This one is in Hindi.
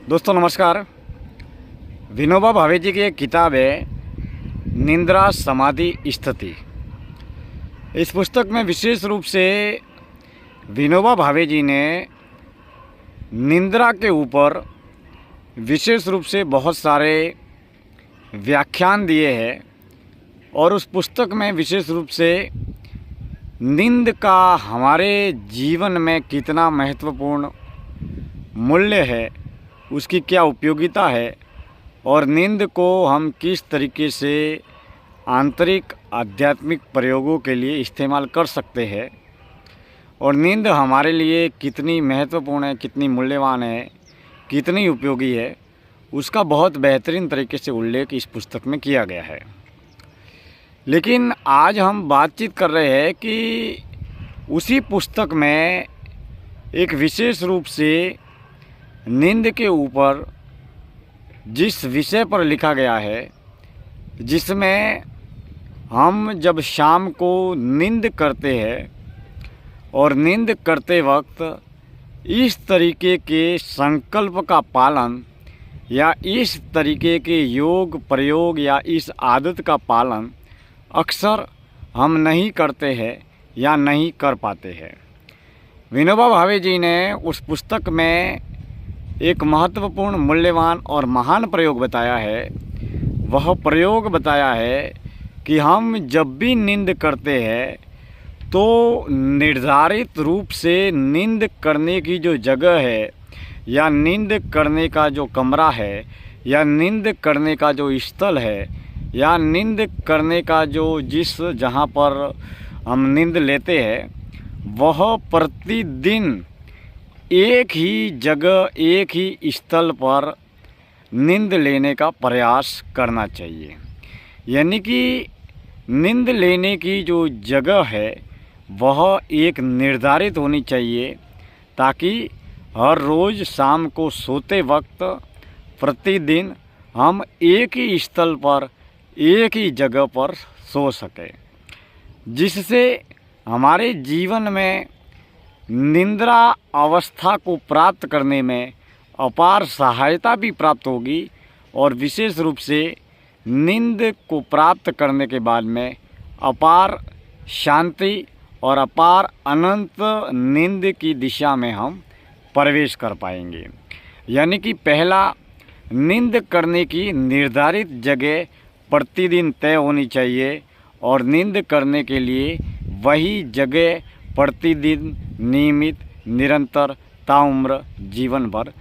दोस्तों नमस्कार। विनोबा भावे जी की एक किताब है निंद्रा समाधि स्थिति। इस पुस्तक में विशेष रूप से विनोबा भावे जी ने निंद्रा के ऊपर विशेष रूप से बहुत सारे व्याख्यान दिए हैं और उस पुस्तक में विशेष रूप से नींद का हमारे जीवन में कितना महत्वपूर्ण मूल्य है, उसकी क्या उपयोगिता है और नींद को हम किस तरीके से आंतरिक आध्यात्मिक प्रयोगों के लिए इस्तेमाल कर सकते हैं और नींद हमारे लिए कितनी महत्वपूर्ण है, कितनी मूल्यवान है, कितनी उपयोगी है, उसका बहुत बेहतरीन तरीके से उल्लेख इस पुस्तक में किया गया है। लेकिन आज हम बातचीत कर रहे हैं कि उसी पुस्तक में एक विशेष रूप से नींद के ऊपर जिस विषय पर लिखा गया है, जिसमें हम जब शाम को नींद करते हैं और नींद करते वक्त इस तरीके के संकल्प का पालन या इस तरीके के योग प्रयोग या इस आदत का पालन अक्सर हम नहीं करते हैं या नहीं कर पाते हैं। विनोबा भावे जी ने उस पुस्तक में एक महत्वपूर्ण मूल्यवान और महान प्रयोग बताया है। वह प्रयोग बताया है कि हम जब भी नींद करते हैं तो निर्धारित रूप से नींद करने की जो जगह है या नींद करने का जो कमरा है या नींद करने का जो स्थल है या नींद करने का जो जहाँ पर हम नींद लेते हैं वह प्रतिदिन एक ही जगह एक ही स्थल पर नींद लेने का प्रयास करना चाहिए। यानी कि नींद लेने की जो जगह है वह एक निर्धारित होनी चाहिए ताकि हर रोज़ शाम को सोते वक्त प्रतिदिन हम एक ही स्थल पर एक ही जगह पर सो सकें, जिससे हमारे जीवन में निंद्रा अवस्था को प्राप्त करने में अपार सहायता भी प्राप्त होगी और विशेष रूप से नींद को प्राप्त करने के बाद में अपार शांति और अपार अनंत नींद की दिशा में हम प्रवेश कर पाएंगे। यानी कि पहला, नींद करने की निर्धारित जगह प्रतिदिन तय होनी चाहिए और नींद करने के लिए वही जगह प्रतिदिन नियमित निरंतर ताउम्र जीवन भर